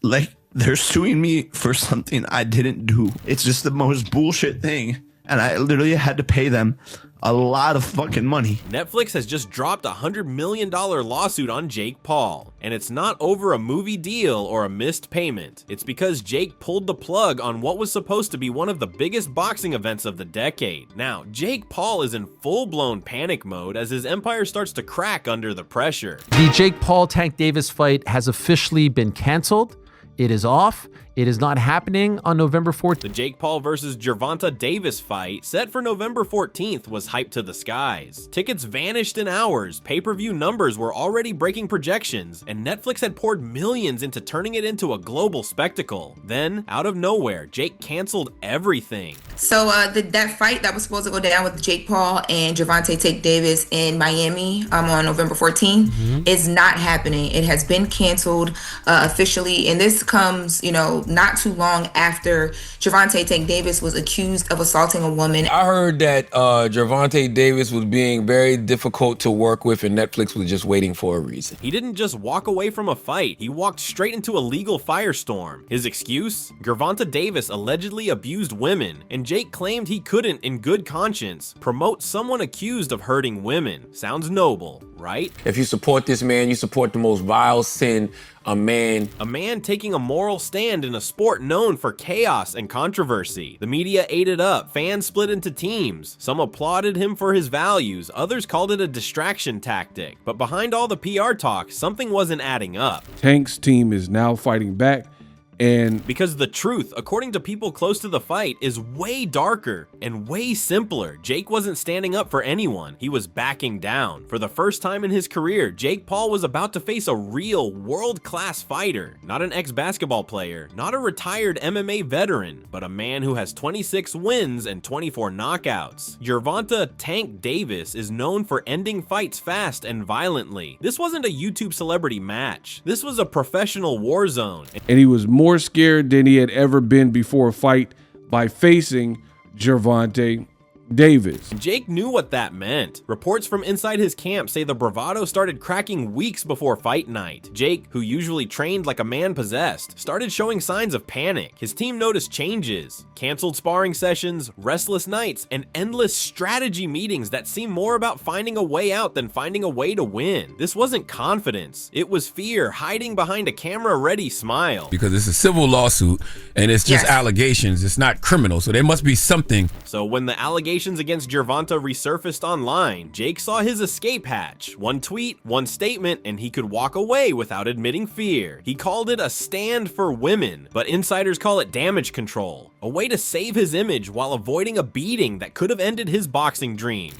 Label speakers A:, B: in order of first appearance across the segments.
A: Like, they're suing me for something I didn't do. It's just the most bullshit thing. And I literally had to pay them a lot of fucking money.
B: Netflix has just dropped a $100 million lawsuit on Jake Paul. And it's not over a movie deal or a missed payment. It's because Jake pulled the plug on what was supposed to be one of the biggest boxing events of the decade. Now, Jake Paul is in full-blown panic mode as his empire starts to crack under the pressure.
C: The Jake Paul-Tank Davis fight has officially been canceled. It is off. It is not happening on November 14th.
B: The Jake Paul versus Gervonta Davis fight, set for November 14th, was hyped to the skies. Tickets vanished in hours, pay-per-view numbers were already breaking projections, and Netflix had poured millions into turning it into a global spectacle. Then, out of nowhere, Jake canceled everything.
D: So that fight that was supposed to go down with Jake Paul and Gervonta Tank Davis in Miami on November 14th is not happening. It has been canceled officially, and this comes, not too long after Gervonta Tank Davis was accused of assaulting a woman.
E: I heard that Gervonta Davis was being very difficult to work with and Netflix was just waiting for a reason.
B: He didn't just walk away from a fight, he walked straight into a legal firestorm. His excuse? Gervonta Davis allegedly abused women, and Jake claimed he couldn't, in good conscience, promote someone accused of hurting women. Sounds noble, right?
E: If you support this man, you support the most vile sin a man
B: taking a moral stand in a sport known for chaos and controversy. The media ate it up, fans split into teams. Some applauded him for his values, others called it a distraction tactic. But behind all the PR talk, something wasn't adding up.
F: Tank's team is now fighting back. And
B: because the truth, according to people close to the fight, is way darker and way simpler. Jake wasn't standing up for anyone. He was backing down. For the first time in his career, Jake Paul was about to face a real world-class fighter. Not an ex-basketball player, not a retired MMA veteran, but a man who has 26 wins and 24 knockouts. Gervonta Tank Davis is known for ending fights fast and violently. This wasn't a YouTube celebrity match. This was a professional war zone.
F: And he was more scared than he had ever been before a fight by facing Gervonta Davis.
B: Jake knew what that meant. Reports from inside his camp say the bravado started cracking weeks before fight night. Jake, who usually trained like a man possessed, started showing signs of panic. His team noticed changes, canceled sparring sessions, restless nights, and endless strategy meetings that seemed more about finding a way out than finding a way to win. This wasn't confidence. It was fear hiding behind a camera-ready smile.
E: Because it's a civil lawsuit and it's just allegations. It's not criminal, so there must be something.
B: So when the allegations against Gervonta resurfaced online, Jake saw his escape hatch. One tweet, one statement, and he could walk away without admitting fear. He called it a stand for women, but insiders call it damage control. A way to save his image while avoiding a beating that could have ended his boxing dream.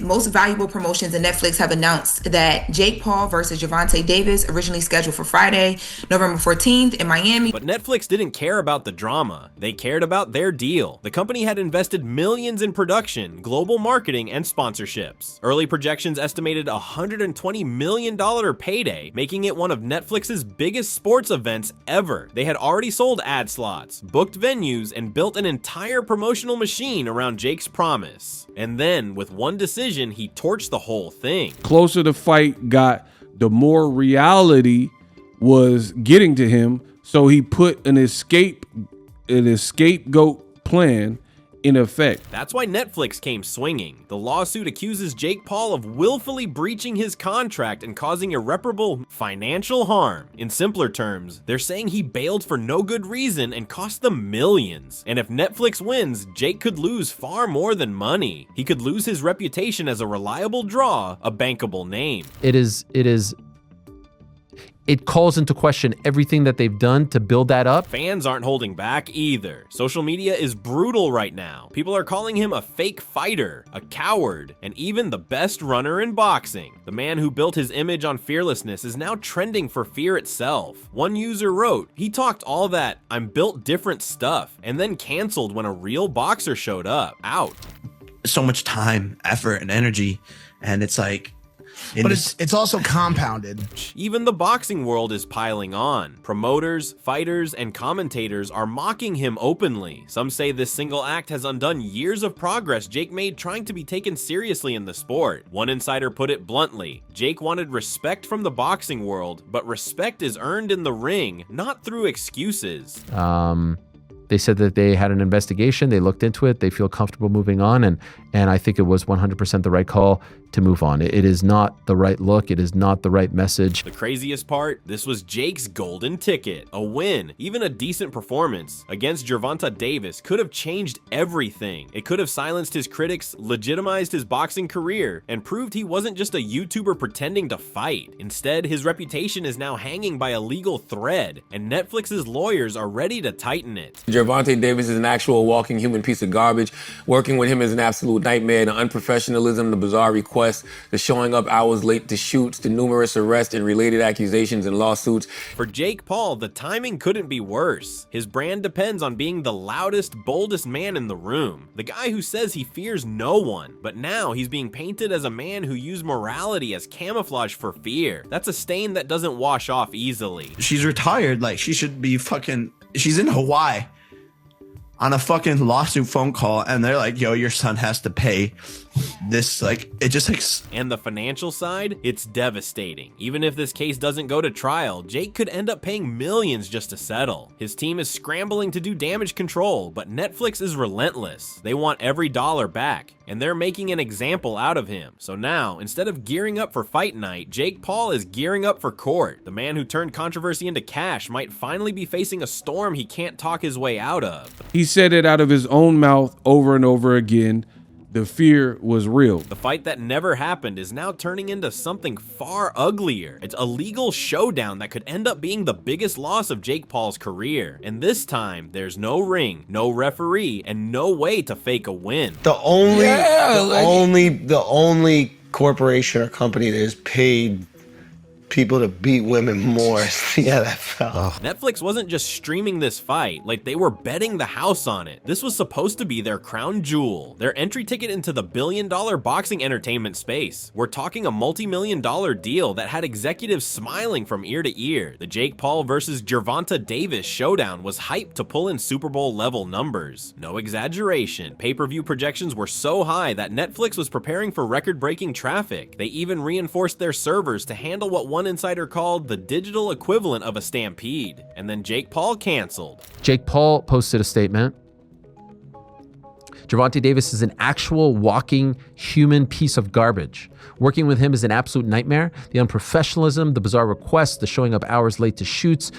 D: Most valuable promotions and Netflix have announced that Jake Paul versus Gervonta Davis, originally scheduled for Friday, November 14th in Miami.
B: But Netflix didn't care about the drama. They cared about their deal. The company had invested millions in production, global marketing, and sponsorships. Early projections estimated a $120 million payday, making it one of Netflix's biggest sports events ever. They had already sold ad slots, booked venues, and built an entire promotional machine around Jake's promise. And then, with one decision, he torched the whole thing.
F: Closer the fight got, the more reality was getting to him, so he put an scapegoat plan in effect.
B: That's why Netflix came swinging. The lawsuit accuses Jake Paul of willfully breaching his contract and causing irreparable financial harm. In simpler terms, they're saying he bailed for no good reason and cost them millions. And if Netflix wins, Jake could lose far more than money. He could lose his reputation as a reliable draw, a bankable name.
C: It calls into question everything that they've done to build that up.
B: Fans aren't holding back either. Social media is brutal right now. People are calling him a fake fighter, a coward, and even the best runner in boxing. The man who built his image on fearlessness is now trending for fear itself. One user wrote, "He talked all that 'I'm built different' stuff, and then canceled when a real boxer showed up." Out.
A: So much time, effort, and energy, and it's like,
G: But it's also compounded.
B: Even the boxing world is piling on. Promoters, fighters, and commentators are mocking him openly. Some say this single act has undone years of progress Jake made trying to be taken seriously in the sport. One insider put it bluntly, Jake wanted respect from the boxing world, but respect is earned in the ring, not through excuses.
C: They said that they had an investigation, they looked into it, they feel comfortable moving on, and I think it was 100% the right call to move on. It is not the right look, it is not the right message.
B: The craziest part, this was Jake's golden ticket. A win, even a decent performance against Gervonta Davis could have changed everything. It could have silenced his critics, legitimized his boxing career, and proved he wasn't just a YouTuber pretending to fight. Instead, his reputation is now hanging by a legal thread, and Netflix's lawyers are ready to tighten it.
E: Gervonta Davis is an actual walking human piece of garbage. Working with him is an absolute nightmare. The unprofessionalism, the bizarre requests, the showing up hours late to shoots, the numerous arrests and related accusations and lawsuits.
B: For Jake Paul, the timing couldn't be worse. His brand depends on being the loudest, boldest man in the room. The guy who says he fears no one, but now he's being painted as a man who used morality as camouflage for fear. That's a stain that doesn't wash off easily.
A: She's retired. Like, she should be she's in Hawaii on a fucking lawsuit phone call, and they're like, yo, your son has to pay this. Like, it just like.
B: And the financial side, it's devastating. Even if this case doesn't go to trial, Jake could end up paying millions just to settle. His team is scrambling to do damage control, but Netflix is relentless. They want every dollar back, and they're making an example out of him. So now, instead of gearing up for fight night, Jake Paul is gearing up for court. The man who turned controversy into cash might finally be facing a storm he can't talk his way out of.
F: He said it out of his own mouth over and over again. The fear was real.
B: The fight that never happened is now turning into something far uglier. It's a legal showdown that could end up being the biggest loss of Jake Paul's career. And this time, there's no ring, no referee, and no way to fake a win.
G: The only corporation or company that has paid people to beat women more is the NFL.
B: Netflix wasn't just streaming this fight, like they were betting the house on it. This was supposed to be their crown jewel, their entry ticket into the billion-dollar boxing entertainment space. We're talking a multi-million-dollar deal that had executives smiling from ear to ear. The Jake Paul versus Gervonta Davis showdown was hyped to pull in Super Bowl level numbers. No exaggeration, pay-per-view projections were so high that Netflix was preparing for record-breaking traffic. They even reinforced their servers to handle what one insider called the digital equivalent of a stampede. And then Jake Paul canceled.
C: Jake Paul posted a statement. Gervonta Davis is an actual walking human piece of garbage. Working with him is an absolute nightmare. The unprofessionalism, the bizarre requests, the showing up hours late to shoots,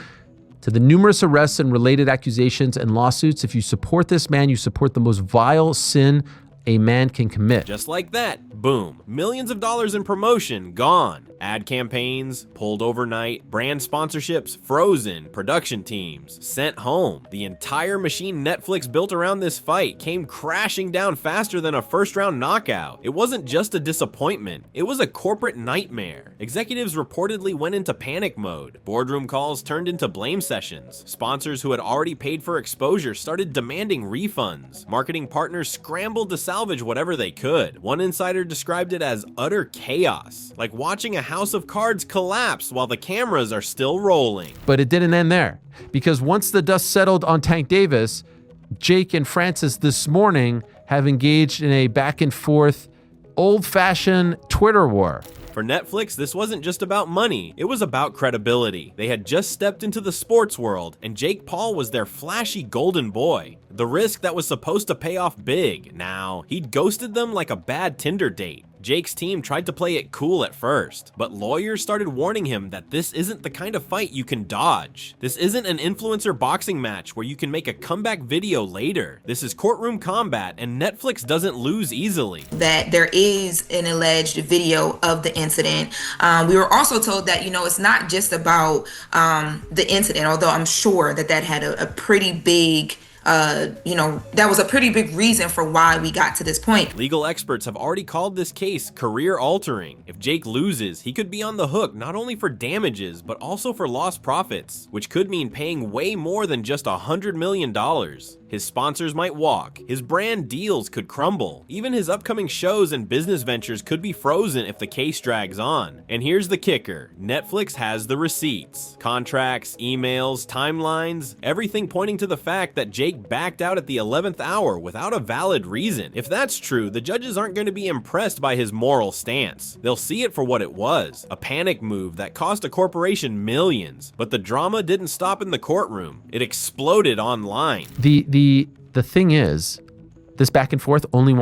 C: to the numerous arrests and related accusations and lawsuits. If you support this man, you support the most vile sin a man can commit.
B: Just like that, boom, millions of dollars in promotion gone. Ad campaigns pulled overnight, brand sponsorships frozen, production teams sent home. The entire machine Netflix built around this fight came crashing down faster than a first-round knockout. It wasn't just a disappointment, it was a corporate nightmare. Executives reportedly went into panic mode. Boardroom calls turned into blame sessions. Sponsors who had already paid for exposure started demanding refunds. Marketing partners scrambled to salvage whatever they could. One insider described it as utter chaos, like watching a house of cards collapse while the cameras are still rolling.
C: But it didn't end there, because once the dust settled on Tank Davis, Jake and Francis this morning have engaged in a back and forth, old-fashioned Twitter war.
B: For Netflix, this wasn't just about money, it was about credibility. They had just stepped into the sports world, and Jake Paul was their flashy golden boy. The risk that was supposed to pay off big. Now, he'd ghosted them like a bad Tinder date. Jake's team tried to play it cool at first, but lawyers started warning him that this isn't the kind of fight you can dodge. This isn't an influencer boxing match where you can make a comeback video later. This is courtroom combat, and Netflix doesn't lose easily.
D: That there is an alleged video of the incident. We were also told that, it's not just about the incident, although I'm sure that had a pretty big that was a pretty big reason for why we got to this point.
B: Legal experts have already called this case career-altering. If Jake loses, he could be on the hook not only for damages, but also for lost profits, which could mean paying way more than just $100 million. His sponsors might walk, his brand deals could crumble, even his upcoming shows and business ventures could be frozen if the case drags on. And here's the kicker, Netflix has the receipts. Contracts, emails, timelines, everything pointing to the fact that Jake backed out at the 11th hour without a valid reason. If that's true, the judges aren't going to be impressed by his moral stance. They'll see it for what it was, a panic move that cost a corporation millions. But the drama didn't stop in the courtroom. It exploded online.
C: The thing is, this back and forth only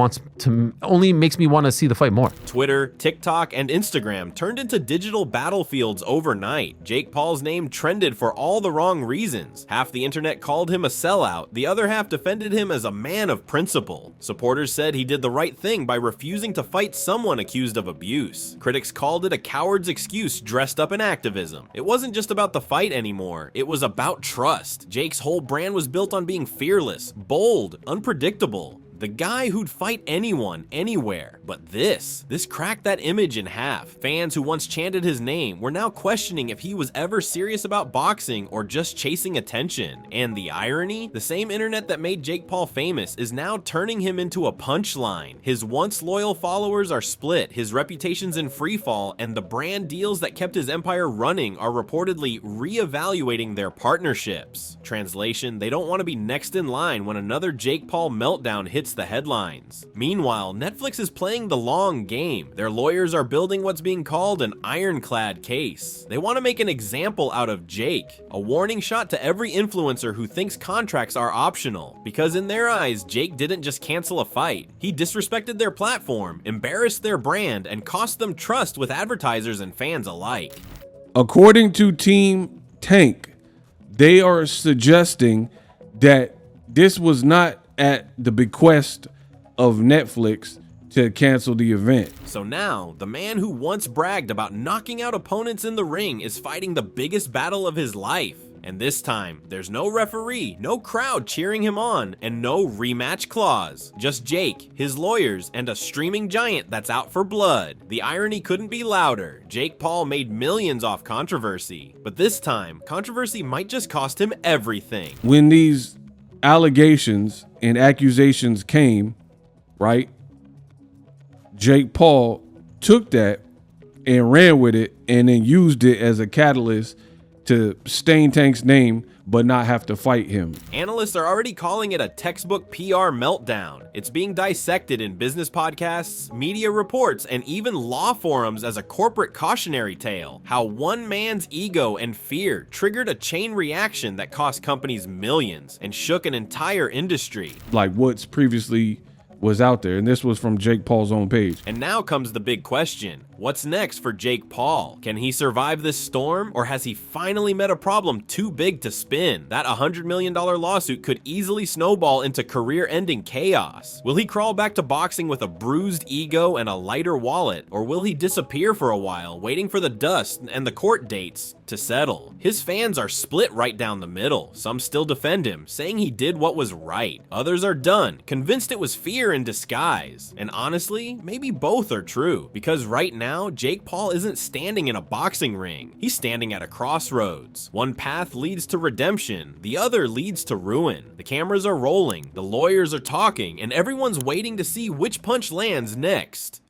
C: makes me want to see the fight more.
B: Twitter, TikTok, and Instagram turned into digital battlefields overnight. Jake Paul's name trended for all the wrong reasons. Half the internet called him a sellout, the other half defended him as a man of principle. Supporters said he did the right thing by refusing to fight someone accused of abuse. Critics called it a coward's excuse dressed up in activism. It wasn't just about the fight anymore, it was about trust. Jake's whole brand was built on being fearless, bold, unpredictable. The guy who'd fight anyone, anywhere. But this cracked that image in half. Fans who once chanted his name were now questioning if he was ever serious about boxing or just chasing attention. And the irony? The same internet that made Jake Paul famous is now turning him into a punchline. His once loyal followers are split, his reputation's in freefall, and the brand deals that kept his empire running are reportedly re-evaluating their partnerships. Translation, they don't want to be next in line when another Jake Paul meltdown hits the headlines. Meanwhile, Netflix is playing the long game. Their lawyers are building what's being called an ironclad case. They want to make an example out of Jake, a warning shot to every influencer who thinks contracts are optional, because in their eyes, Jake didn't just cancel a fight. He disrespected their platform, embarrassed their brand, and cost them trust with advertisers and fans alike.
F: According to Team Tank, they are suggesting that this was not at the bequest of Netflix to cancel the event.
B: So now, the man who once bragged about knocking out opponents in the ring is fighting the biggest battle of his life. And this time, there's no referee, no crowd cheering him on, and no rematch clause. Just Jake, his lawyers, and a streaming giant that's out for blood. The irony couldn't be louder. Jake Paul made millions off controversy. But this time, controversy might just cost him everything.
F: When these allegations and accusations came, right, Jake Paul took that and ran with it and then used it as a catalyst to stain Tank's name but not have to fight him.
B: Analysts are already calling it a textbook PR meltdown. It's being dissected in business podcasts, media reports, and even law forums as a corporate cautionary tale. How one man's ego and fear triggered a chain reaction that cost companies millions and shook an entire industry.
F: Like what's previously was out there, and this was from Jake Paul's own page.
B: And now comes the big question. What's next for Jake Paul? Can he survive this storm, or has he finally met a problem too big to spin? That $100 million lawsuit could easily snowball into career-ending chaos. Will he crawl back to boxing with a bruised ego and a lighter wallet, or will he disappear for a while, waiting for the dust and the court dates to settle? His fans are split right down the middle. Some still defend him, saying he did what was right. Others are done, convinced it was fear in disguise. And honestly, maybe both are true, because right now, Jake Paul isn't standing in a boxing ring. He's standing at a crossroads. One path leads to redemption, the other leads to ruin. The cameras are rolling, the lawyers are talking, and everyone's waiting to see which punch lands next.